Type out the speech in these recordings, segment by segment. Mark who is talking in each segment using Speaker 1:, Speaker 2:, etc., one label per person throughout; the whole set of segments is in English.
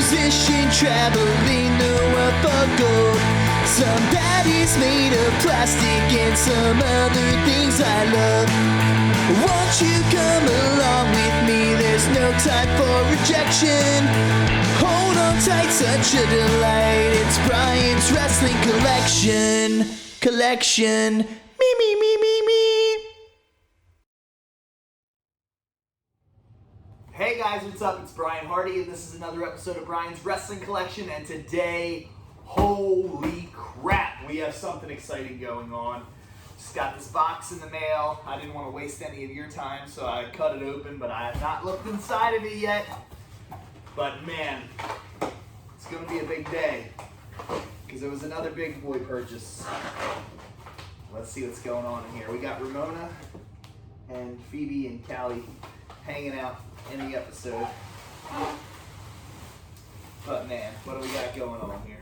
Speaker 1: musician traveling the world for gold. Somebody's made of plastic and some other things I love. Won't you come along with me? There's no time for rejection. Hold on tight, such a delight. It's Brian's Wrestling Collection. Me.
Speaker 2: Hey guys, what's up? It's Brian Hardy, and this is another episode of Brian's Wrestling Collection. And today, holy crap, we have something exciting going on. Just got this box in the mail. I didn't want to waste any of your time, so I cut it open, but I have not looked inside of it yet. But man, it's going to be a big day, because it was another big boy purchase. Let's see what's going on in here. We got Ramona and Phoebe and Callie hanging out in the episode. But man, what do we got going on here?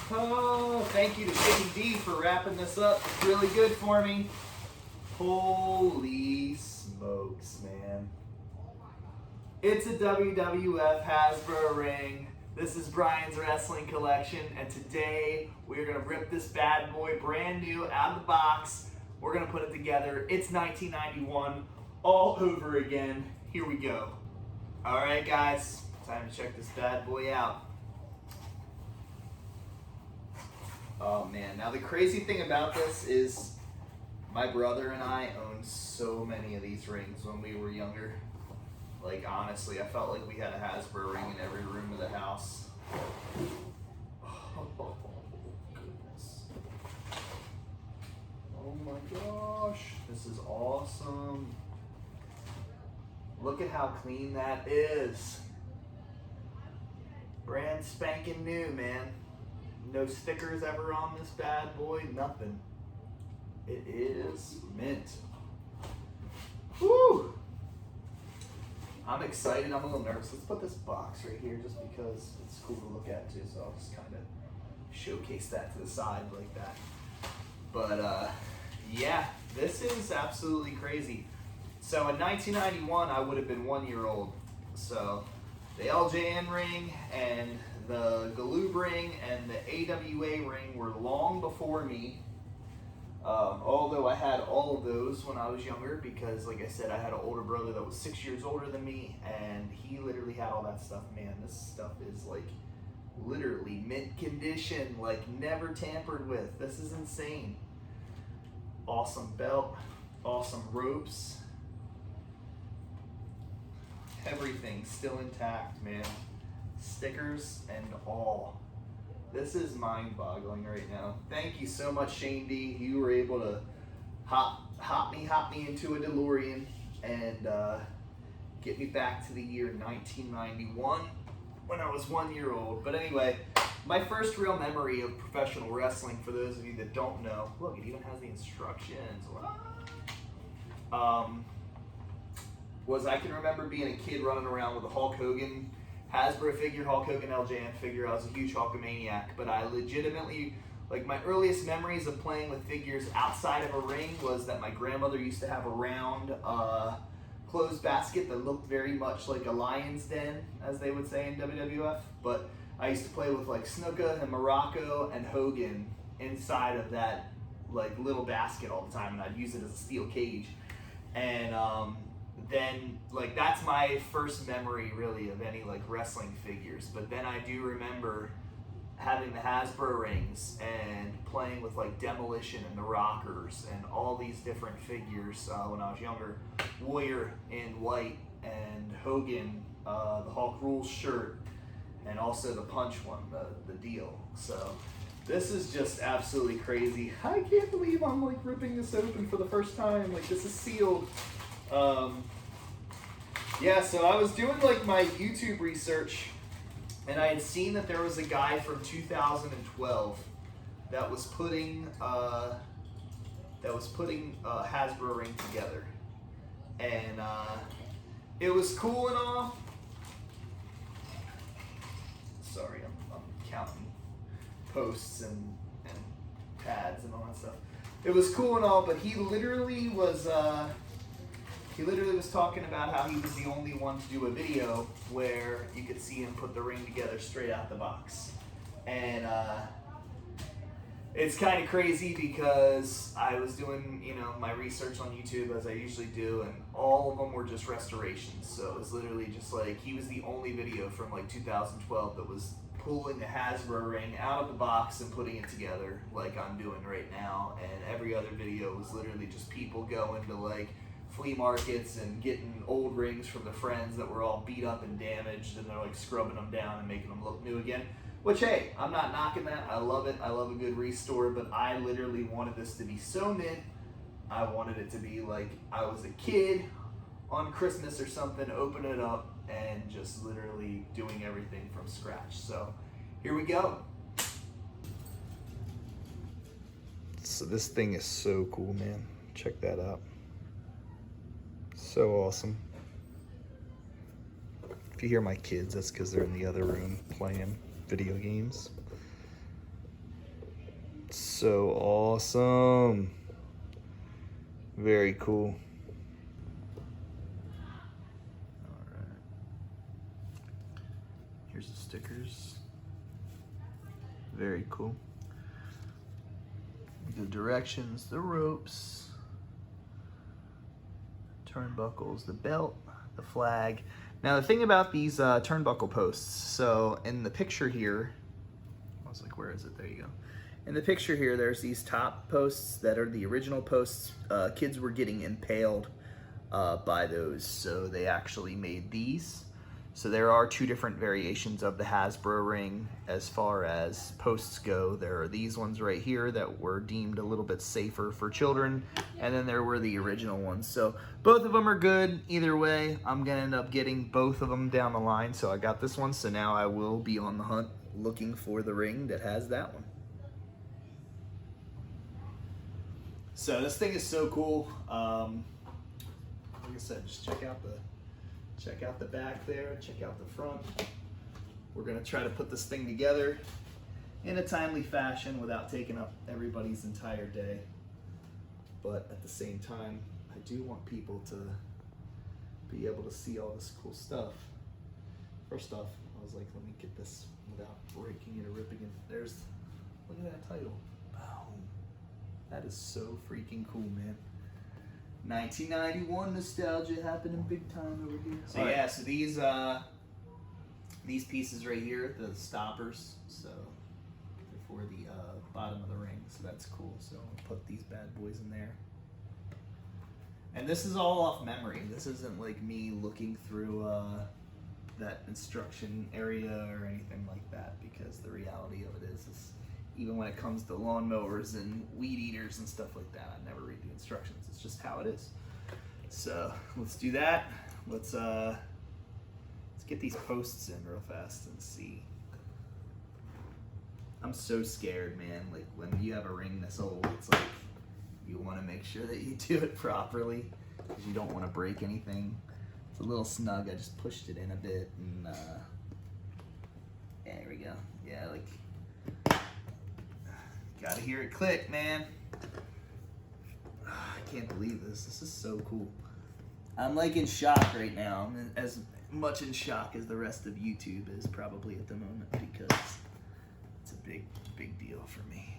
Speaker 2: Oh, thank you to Shady D for wrapping this up really good for me. Holy smokes, man. It's a WWF Hasbro ring. This is Brian's Wrestling Collection, and today we're going to rip this bad boy brand new out of the box. We're going to put it together. It's 1991 all over again. Here we go. All right, guys, time to check this bad boy out. Oh man, now the crazy thing about this is my brother and I owned so many of these rings when we were younger. Like, honestly, I felt like we had a Hasbro ring in every room of the house. Oh, goodness. Oh my gosh. This is awesome. Look at how clean that is. Brand spanking new, man. No stickers ever on this bad boy, nothing. It is mint. Woo! I'm excited. I'm a little nervous. Let's put this box right here just because it's cool to look at too. So I'll just kind of showcase that to the side like that. But yeah, this is absolutely crazy. So in 1991, I would have been 1 year old. So the LJN ring and the Galoob ring and the AWA ring were long before me. Although I had all of those when I was younger because, like I said, I had an older brother that was 6 years older than me, and he literally had all that stuff. Man, this stuff is like literally mint condition, like never tampered with. This is insane. Awesome belt, awesome ropes. Everything still intact, man. Stickers and all. This is mind-boggling right now. Thank you so much, Shane D. You were able to hop me into a DeLorean and get me back to the year 1991 when I was 1 year old. But anyway, my first real memory of professional wrestling, for those of you that don't know, look, it even has the instructions. Was I can remember being a kid running around with a Hulk Hogan Hasbro figure, Hulk Hogan LJN figure. I was a huge Hulkamaniac, but I legitimately, like, my earliest memories of playing with figures outside of a ring was that my grandmother used to have a round closed basket that looked very much like a lion's den, as they would say in WWF, but I used to play with like Snuka and Morocco and Hogan inside of that like little basket all the time, and I'd use it as a steel cage. And then like that's my first memory really of any like wrestling figures. But then I do remember having the Hasbro rings and playing with like Demolition and the Rockers and all these different figures when I was younger. Warrior in white and Hogan, the Hulk Rules shirt, and also the Punch one, the deal. So this is just absolutely crazy. I can't believe I'm like ripping this open for the first time. Like this is sealed. Yeah, so I was doing like my YouTube research, and I had seen that there was a guy from 2012 that was putting a Hasbro ring together, and it was cool and all. Sorry, I'm counting posts and pads and all that stuff. it was cool and all, but he literally was talking about how he was the only one to do a video where you could see him put the ring together straight out the box. And it's kind of crazy because I was doing, you know, my research on YouTube as I usually do, and all of them were just restorations. So it was literally just like, he was the only video from like 2012 that was pulling the Hasbro ring out of the box and putting it together like I'm doing right now. And every other video was literally just people going to like flea markets and getting old rings from the friends that were all beat up and damaged, and they're like scrubbing them down and making them look new again. Which, hey, I'm not knocking that. I love it. I love a good restore, but I literally wanted this to be so mint. I wanted it to be like I was a kid on Christmas or something, opening it up and just literally doing everything from scratch. So here we go. So this thing is so cool, man. Check that out. So awesome. If you hear my kids, that's because they're in the other room playing video games. So awesome. Very cool. Alright. Here's the stickers. Very cool. The directions, the ropes, turnbuckles, the belt, the flag. Now the thing about these turnbuckle posts, so in the picture here, I was like, where is it? There you go. In the picture here, there's these top posts that are the original posts. Kids were getting impaled by those, so they actually made these. So there are two different variations of the Hasbro ring as far as posts go. There are these ones right here that were deemed a little bit safer for children, and then there were the original ones. So both of them are good. Either way, I'm gonna end up getting both of them down the line. So I got this one, so now I will be on the hunt looking for the ring that has that one. So this thing is so cool. Like I said, just check out the back there, check out the front. We're gonna try to put this thing together in a timely fashion without taking up everybody's entire day. But at the same time, I do want people to be able to see all this cool stuff. First off, I was like, let me get this without breaking it or ripping it. Look at that title. Boom. That is so freaking cool, man. 1991 nostalgia happening big time over here. So yeah, so these pieces right here, the stoppers, so they're for the bottom of the ring, so that's cool. So I'll put these bad boys in there. And this is all off memory. This isn't like me looking through that instruction area or anything like that, because the reality of it is even when it comes to lawnmowers and weed eaters and stuff like that, I never read the instructions. It's just how it is. So let's do that. Let's get these posts in real fast and see. I'm so scared, man. Like when you have a ring this old, it's like you want to make sure that you do it properly because you don't want to break anything. It's a little snug. I just pushed it in a bit, and yeah, there we go. Yeah, like. Gotta hear it click, man. I can't believe this. This is so cool. I'm like in shock right now. I'm as much in shock as the rest of YouTube is probably at the moment, because it's a big deal for me.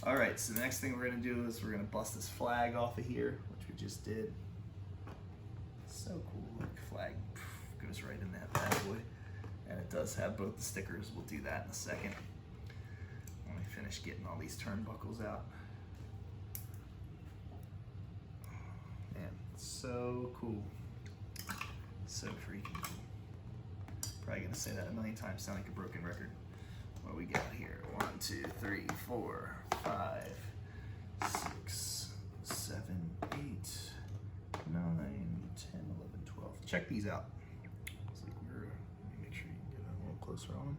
Speaker 2: All right, so the next thing we're gonna do is we're gonna bust this flag off of here, which we just did. So cool. Look, flag goes right in that bad boy. And it does have both the stickers. We'll do that in a second. Finish getting all these turnbuckles out. Man, so cool. So freaking cool. Probably gonna say that a million times, sound like a broken record. What do we got here? 1, 2, 3, 4, 5, 6, 7, 8, 9, 10, 11, 12. Check these out. It's like let me make sure you can get a little closer on them.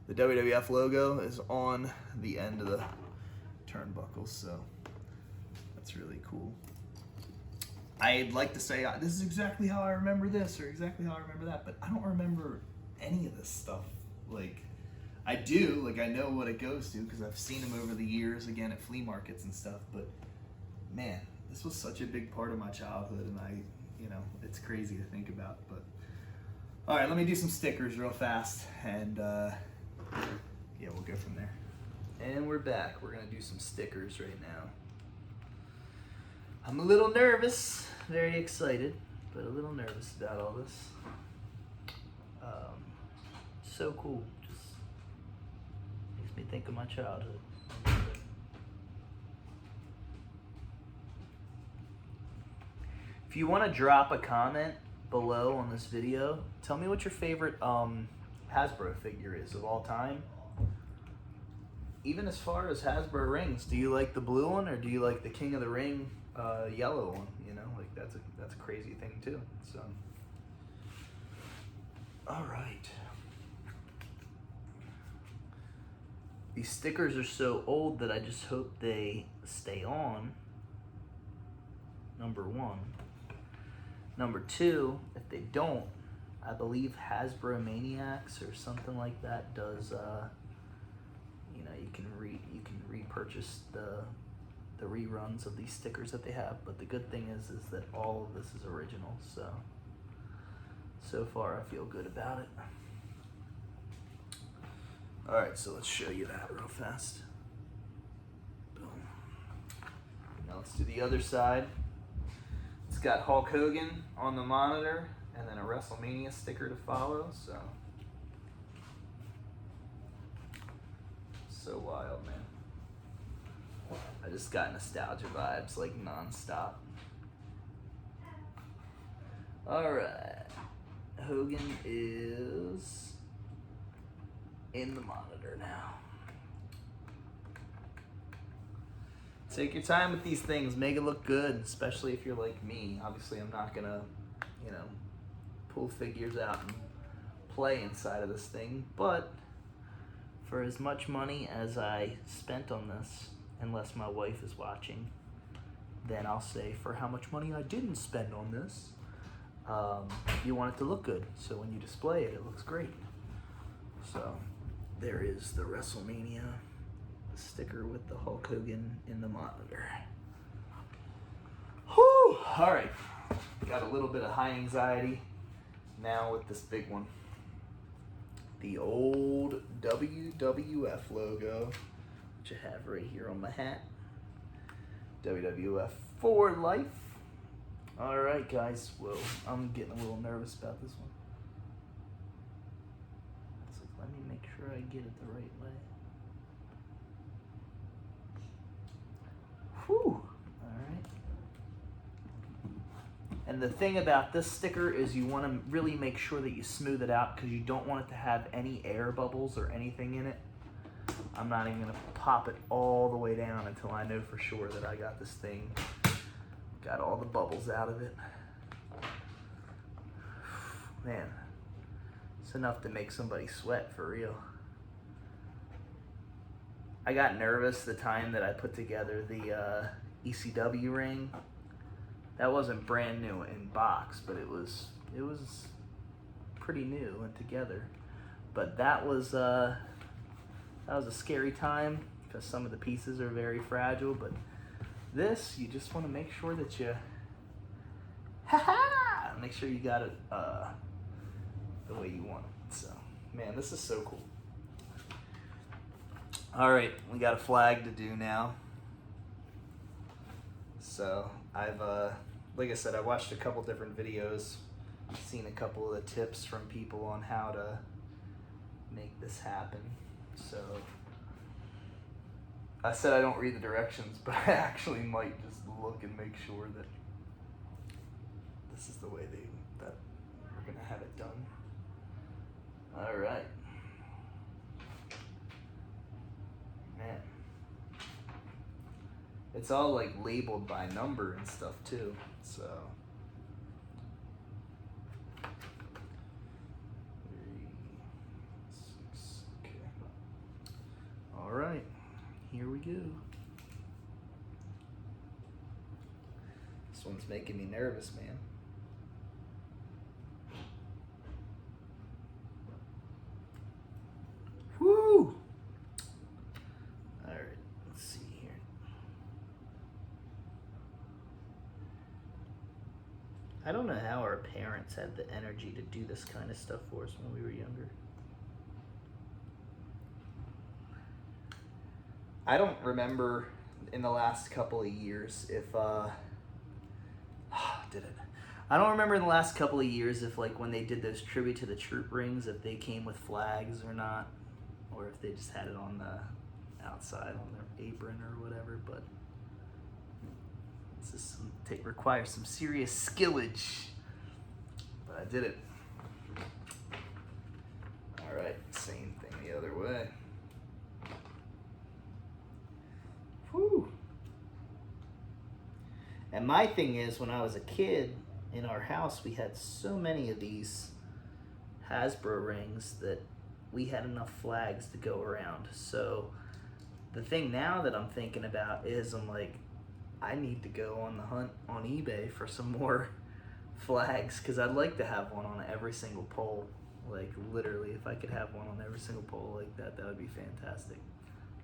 Speaker 2: The WWF logo is on the end of the turnbuckles, so that's really cool. I'd like to say this is exactly how I remember this or exactly how I remember that, but I don't remember any of this stuff. Like, I do, like, I know what it goes to because I've seen them over the years, again, at flea markets and stuff, but man, this was such a big part of my childhood, and it's crazy to think about. But all right, let me do some stickers real fast, and yeah, we'll go from there. And we're back. We're gonna do some stickers right now. I'm a little nervous, very excited, but a little nervous about all this. So cool. Just makes me think of my childhood. If you want to drop a comment below on this video, tell me what your favorite Hasbro figure is of all time. Even as far as Hasbro rings, do you like the blue one or do you like the King of the Ring yellow one? Like that's a crazy thing too. So, all right. These stickers are so old that I just hope they stay on. Number one. Number two, if they don't, I believe Hasbro Maniacs or something like that does. You can repurchase the reruns of these stickers that they have. But the good thing is that all of this is original. So far, I feel good about it. All right, so let's show you that real fast. Boom. Now let's do the other side. It's got Hulk Hogan on the monitor and then a WrestleMania sticker to follow. So wild, man. I just got nostalgia vibes like non-stop. All right, Hogan is in the monitor now. Take your time with these things, make it look good, especially if you're like me. Obviously, I'm not gonna, pull figures out and play inside of this thing, but for as much money as I spent on this, unless my wife is watching, then I'll say for how much money I didn't spend on this, you want it to look good. So when you display it, it looks great. So there is the WrestleMania sticker with the Hulk Hogan in the monitor. Whew! All right, got a little bit of high anxiety now with this big one. The old WWF logo, which I have right here on my hat. WWF for life. All right, guys. Whoa, I'm getting a little nervous about this one. It's like, let me make sure I get it the right way. Whew. All right. And the thing about this sticker is you want to really make sure that you smooth it out because you don't want it to have any air bubbles or anything in it. I'm not even going to pop it all the way down until I know for sure that I got this thing, got all the bubbles out of it. Man, it's enough to make somebody sweat for real. I got nervous the time that I put together the ECW ring. That wasn't brand new in box, but it was pretty new and together. But that was a scary time because some of the pieces are very fragile. But this, you just want to make sure that you make sure you got it the way you want it. So, man, this is so cool. All right, we got a flag to do now. So I've, like I said, I watched a couple different videos, seen a couple of the tips from people on how to make this happen. So I said I don't read the directions, but I actually might just look and make sure that this is the way that we're gonna have it done. All right. Man. It's all like labeled by number and stuff too, so. 3, 6, okay. All right, here we go. This one's making me nervous, man. Woo!
Speaker 1: I don't know how our parents had the energy to do this kind of stuff for us when we were younger.
Speaker 2: I don't remember in the last couple of years if I don't remember in the last couple of years if, like, when they did those tribute to the troop rings, if they came with flags or not, or if they just had it on the outside on their apron or whatever. But this is requires some serious skillage. But I did it. All right, same thing the other way. Whew. And my thing is, when I was a kid, in our house, we had so many of these Hasbro rings that we had enough flags to go around. So the thing now that I'm thinking about is, I'm like, I need to go on the hunt on eBay for some more flags, because I'd like to have one on every single pole. Like, literally, if I could have one on every single pole like that, that would be fantastic.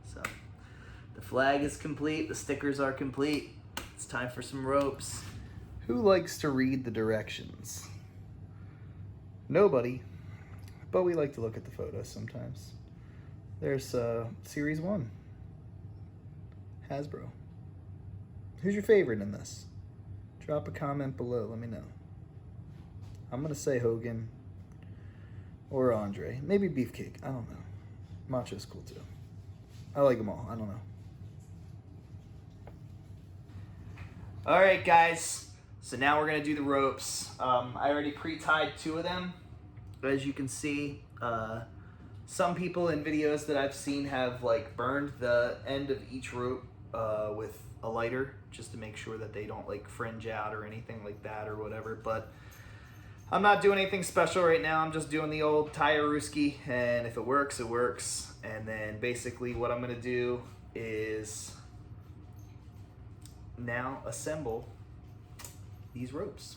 Speaker 2: So the flag is complete, the stickers are complete. It's time for some ropes. Who likes to read the directions? Nobody, but we like to look at the photos sometimes. There's Series 1, Hasbro. Who's your favorite in this? Drop a comment below, let me know. I'm gonna say Hogan or Andre, maybe Beefcake, I don't know. Macho's cool too. I like them all, I don't know. All right, guys. So now we're gonna do the ropes. I already pre-tied 2 of them. As you can see, some people in videos that I've seen have, like, burned the end of each rope with a lighter, just to make sure that they don't, like, fringe out or anything like that or whatever. But I'm not doing anything special right now. I'm just doing the old Tire-Ruski, and if it works, it works. And then basically what I'm gonna do is now assemble these ropes.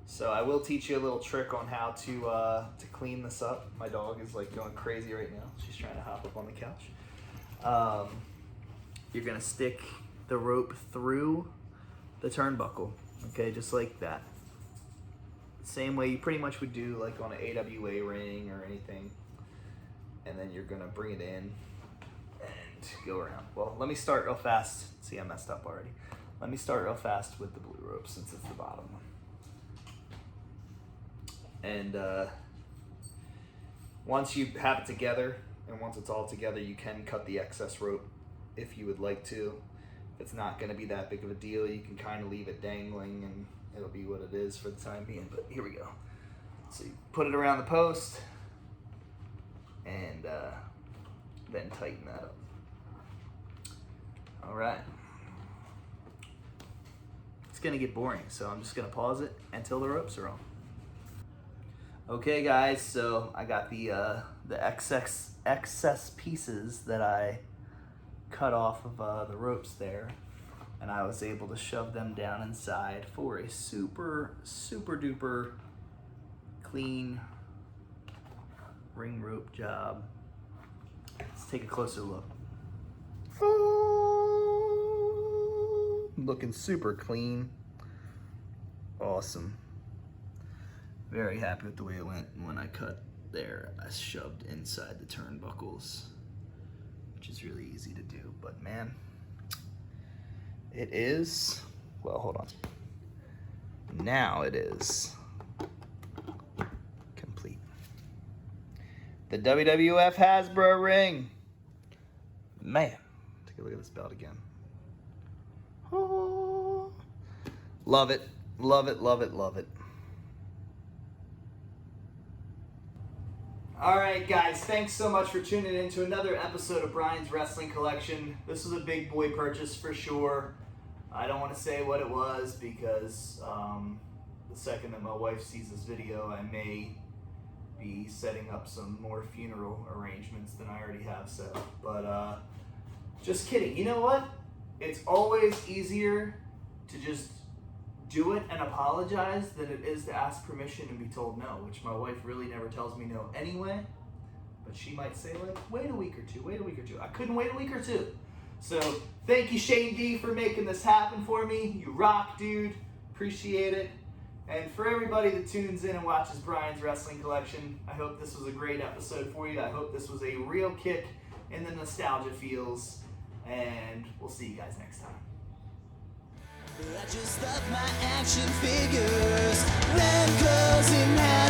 Speaker 2: So I will teach you a little trick on how to clean this up. My dog is, like, going crazy right now. She's trying to hop up on the couch. You're gonna stick the rope through the turnbuckle, okay, just like that. Same way you pretty much would do, like, on an AWA ring or anything. And then you're gonna bring it in and go around. Well, let me start real fast. See, I messed up already. Let me start real fast with the blue rope, since it's the bottom one. And once you have it together, and once it's all together, you can cut the excess rope if you would like to. If it's not gonna be that big of a deal, you can kind of leave it dangling and it'll be what it is for the time being. But here we go. So you put it around the post and then tighten that up. All right. It's gonna get boring, so I'm just gonna pause it until the ropes are on. Okay, guys, so I got the excess pieces that I cut off of the ropes there, and I was able to shove them down inside for a super duper clean ring rope job. Let's take a closer look. Oh, looking super clean. Awesome. Very happy with the way it went. And when I cut there, I shoved inside the turnbuckles, which is really easy to do. But man, it is, well, hold on. Now it is complete. The WWF Hasbro ring. Man, take a look at this belt again. Oh, love it, love it, love it, love it. All right, guys, thanks so much for tuning in to another episode of Brian's Wrestling Collection. This was a big boy purchase for sure. I don't want to say what it was because the second that my wife sees this video, I may be setting up some more funeral arrangements than I already have set up. But just kidding. You know what? It's always easier to just do it and apologize than it is to ask permission and be told no, which my wife really never tells me no anyway. But she might say, like, wait a week or two, wait a week or two. I couldn't wait a week or two. So thank you, Shane D, for making this happen for me. You rock, dude. appreciate it. And for everybody that tunes in and watches Brian's Wrestling Collection, I hope this was a great episode for you. I hope this was a real kick in the nostalgia feels. And we'll see you guys next time.
Speaker 1: I just love my action figures, them closing out.